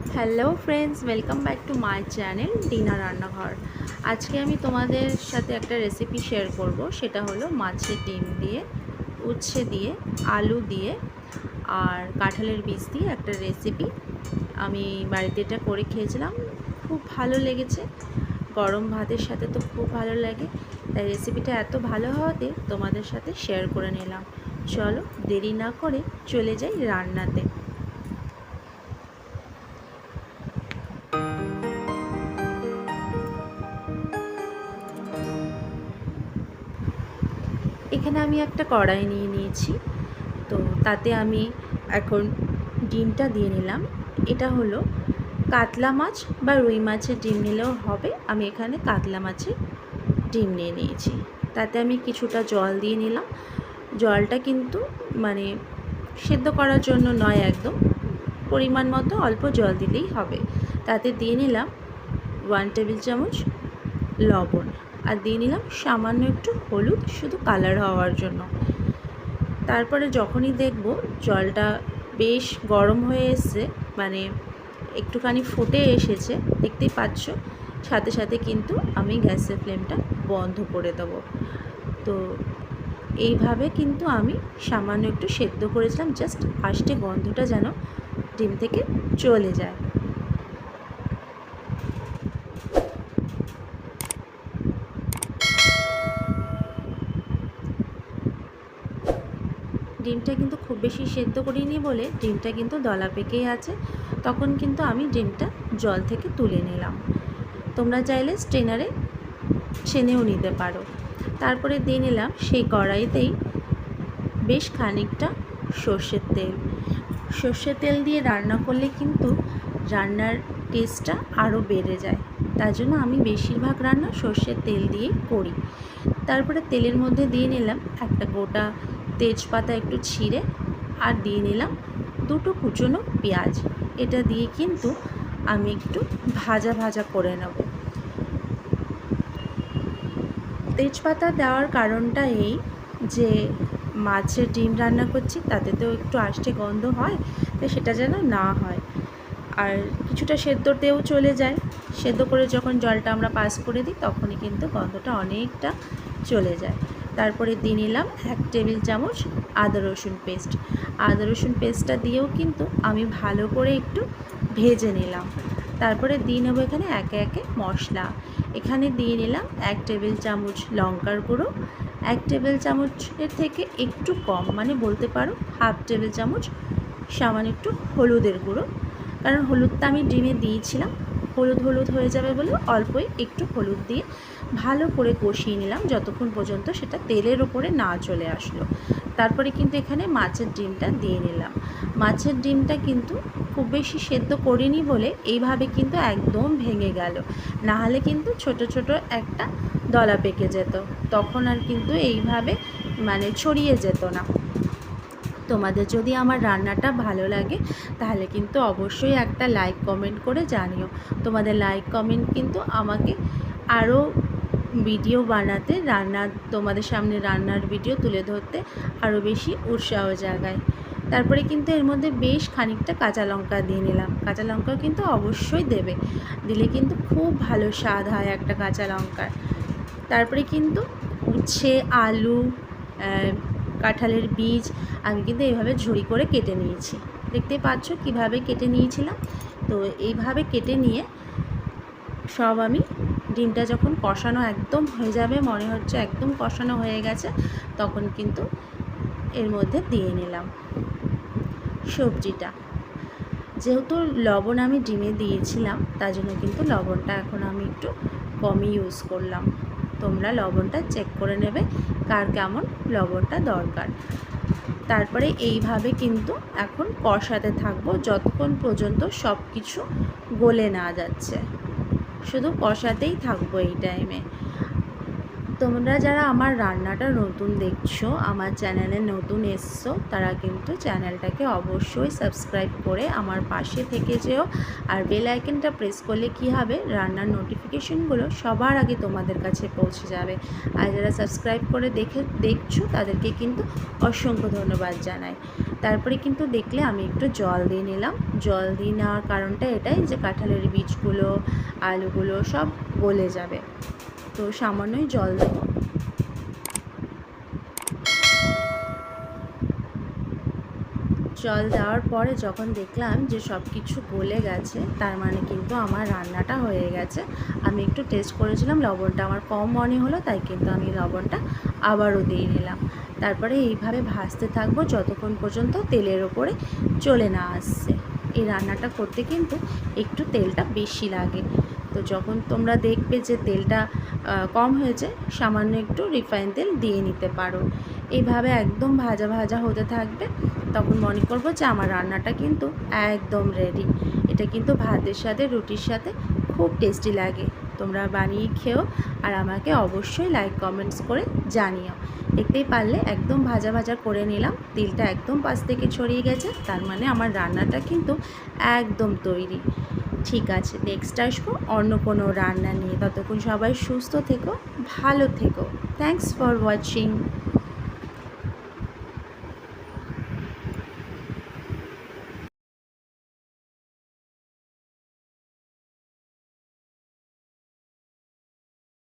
Hello friends, welcome back to my channel dinner রান্নাঘর। আজকে আমি তোমাদের সাথে একটা রেসিপি শেয়ার করব। সেটা হলো মাছের ডিম দিয়ে, উচ্ছে দিয়ে, আলু দিয়ে আর কাঁঠালের বীজ দিয়ে একটা রেসিপি। আমি বাড়িতে এটা করে খেয়েছিলাম, খুব ভালো লেগেছে। গরম ভাতের সাথে তো খুব ভালো লাগে, তাই রেসিপিটা এত ভালো হওয়াতে তোমাদের সাথে শেয়ার করে নিলাম। চলো দেরি না করে চলে যাই রান্নাতে। এখানে আমি একটা কড়াই নিয়ে নিয়েছি, তো তাতে আমি এখন ডিমটা দিয়ে নিলাম। এটা হলো কাতলা মাছ বা রুই মাছের ডিম নিলেও হবে, আমি এখানে কাতলা মাছের ডিম নিয়ে নিয়েছি। তাতে আমি কিছুটা জল দিয়ে নিলাম। জলটা কিন্তু মানে সেদ্ধ করার জন্য নয়, একদম পরিমাণ মতো অল্প জল দিলেই হবে। তাতে দিয়ে নিলাম 1 টেবিল চামচ লবণ, আর দিয়ে নিলাম সামান্য একটু হলুদ, শুধু কালার হওয়ার জন্য। তারপরে যখনই দেখব জলটা বেশ গরম হয়ে এসছে, মানে একটুখানি ফুটে এসেছে, দেখতেই পাচ্ছ, সাথে সাথে কিন্তু আমি গ্যাসের ফ্লেমটা বন্ধ করে দেবো। তো এইভাবে কিন্তু আমি সামান্য একটু সেদ্ধ করেছিলাম, জাস্ট আষ্টে গন্ধটা যেন ডিম থেকে চলে যায়। ডিমটা কিন্তু খুব বেশি সেদ্ধ করিনি বলে ডিমটা কিন্তু দলা পেকেই আছে। তখন কিন্তু আমি ডিমটা জল থেকে তুলে নিলাম। তোমরা চাইলে স্ট্রেনারে ছেনেও নিতে পারো। তারপরে দিয়ে নিলাম সেই কড়াইতেই বেশ খানিকটা সর্ষের তেল। সর্ষের তেল দিয়ে রান্না করলে কিন্তু রান্নার টেস্টটা আরও বেড়ে যায়, তার জন্য আমি বেশিরভাগ রান্না সর্ষের তেল দিয়েই করি। তারপরে তেলের মধ্যে দিয়ে নিলাম একটা গোটা তেজপাতা একটু ছিঁড়ে, আর দিয়ে নিলাম দুটো কুচনো পেঁয়াজ। এটা দিয়ে কিন্তু আমি একটু ভাজা ভাজা করে নেব। তেজপাতা দেওয়ার কারণটা এই যে মাছের ডিম রান্না করছি, তাতে তো একটু আষ্টে গন্ধ হয়, তাই সেটা যেন না হয়। আর কিছুটা সেদ্ধতেও চলে যায়। সেদ্ধ করে যখন জলটা আমরা পাস করে দিই তখনই কিন্তু গন্ধটা অনেকটা চলে যায়। তারপরে দিয়ে নিলাম 1 টেবিল চামচ আদা রসুন পেস্ট। আদা রসুন পেস্টটা দিয়েও কিন্তু আমি ভালো করে একটু ভেজে নিলাম। তারপরে দিয়ে নেবো এখানে একে একে মশলা। এখানে দিয়ে নিলাম 1 টেবিল চামচ লঙ্কার গুঁড়ো, 1 টেবিল চামচের থেকে একটু কম, মানে বলতে পারো হাফ টেবিল চামচ সামান্য একটু হলুদের গুঁড়ো। কারণ হলুদটা আমি ডিমে দিয়েছিলাম, হলুদ হলুদ হয়ে যাবে বলে অল্পই একটু হলুদ দিয়ে ভালো করে কষিয়ে নিলাম যতক্ষণ পর্যন্ত সেটা তেলের ওপরে না চলে আসলো। তারপরে কিন্তু এখানে মাছের ডিমটা দিয়ে নিলাম। মাছের ডিমটা কিন্তু খুব বেশি সেদ্ধ করিনি বলে এইভাবে কিন্তু একদম ভেঙে গেল, নাহলে কিন্তু ছোট ছোট একটা দলা পেকে যেত, তখন আর কিন্তু এইভাবে মানে ছড়িয়ে যেত না। তোমাদের যদি আমার রান্নাটা ভালো লাগে তাহলে কিন্তু অবশ্যই একটা লাইক কমেন্ট করে জানিও। তোমাদের লাইক কমেন্ট কিন্তু আমাকে আরও ভিডিও বানাতে, তোমাদের সামনে রান্নার ভিডিও তুলে ধরতে আরও বেশি উৎসাহ জাগায়। তারপরে কিন্তু এর মধ্যে বেশ খানিকটা কাঁচা লঙ্কা দিয়ে নিলাম। কাঁচা লঙ্কাও কিন্তু অবশ্যই দেবে, দিলে কিন্তু খুব ভালো স্বাদ হয় একটা কাঁচা লঙ্কার। তারপরে কিন্তু উচ্ছে, আলু, কাঁঠালের বীজ আমি কিন্তু এইভাবে ঝুড়ি করে কেটে নিয়েছি। দেখতে পাচ্ছ কিভাবে কেটে নিয়েছিলাম। তো এইভাবে কেটে নিয়ে সব আমি ডিমটা যখন কষানো একদম হয়ে যাবে, মনে হচ্ছে একদম কষানো হয়ে গেছে, তখন কিন্তু এর মধ্যে দিয়ে নিলাম সবজিটা। যেহেতু লবণ আমি ডিমে দিয়েছিলাম, তার জন্য কিন্তু লবণটা এখন আমি একটু কমই ইউজ করলাম। তোমরা লবণটা চেক করে নেবে কার কেমন লবণটা দরকার। তারপরে এইভাবে কিন্তু এখন কষাতে থাকবো যতক্ষণ পর্যন্ত সব কিছু গলে না যাচ্ছে, শুধু কষাতেই থাকবো এই টাইমে। তোমরা যারা আমার রান্নাটা নতুন দেখছো, আমার চ্যানেলে নতুন এসছো, তারা কিন্তু চ্যানেলটাকে অবশ্যই সাবস্ক্রাইব করে আমার পাশে থেকে যেও। আর বেল আইকনটা প্রেস করলে কী হবে, রান্নার নোটিফিকেশনগুলো সবার আগে তোমাদের কাছে পৌঁছে যাবে। আর যারা সাবস্ক্রাইব করে দেখছো তাদেরকে কিন্তু অসংখ্য ধন্যবাদ জানাই। তারপরে কিন্তু দেখলে আমি একটু জল দিয়ে নিলাম। জল দিয়ে নেওয়ার কারণটা এটাই যে কাঁঠালের বীজগুলো, আলুগুলো সব গলে যাবে, তো সামান্যই জল দেবো। জল দেওয়ার পরে যখন দেখলাম যে সব কিছু গলে গেছে, তার মানে কিন্তু আমার রান্নাটা হয়ে গেছে। আমি একটু টেস্ট করেছিলাম, লবণটা আমার কম মনে হলো, তাই কিন্তু আমি লবণটা আবারও দিয়ে নিলাম। তারপরে এইভাবে ভাজতে থাকবো যতক্ষণ পর্যন্ত তেলের ওপরে চলে না আসছে। এই রান্নাটা করতে কিন্তু একটু তেলটা বেশি লাগে। তো যখন তোমরা দেখবে যে তেলটা কম হয়েছে, সামান্য একটু রিফাইন তেল দিয়ে নিতে পারো। এইভাবে একদম ভাজা ভাজা হতে থাকবে, তখন মনে করবো যে আমার রান্নাটা কিন্তু একদম রেডি। এটা কিন্তু ভাতের সাথে, রুটির সাথে খুব টেস্টি লাগে। তোমরা বানিয়ে খেও আর আমাকে অবশ্যই লাইক কমেন্টস করে জানিও। দেখতেই পারলে একদম ভাজা ভাজা করে নিলাম, তেলটা একদম পাশ থেকে ছড়িয়ে গেছে, তার মানে আমার রান্নাটা কিন্তু একদম তৈরি। ঠিক আছে, নেক্সট আসবো অন্য কোনো রান্না নিয়ে। ততক্ষণ সবাই সুস্থ থেকো, ভালো থেকো। Thanks for watching.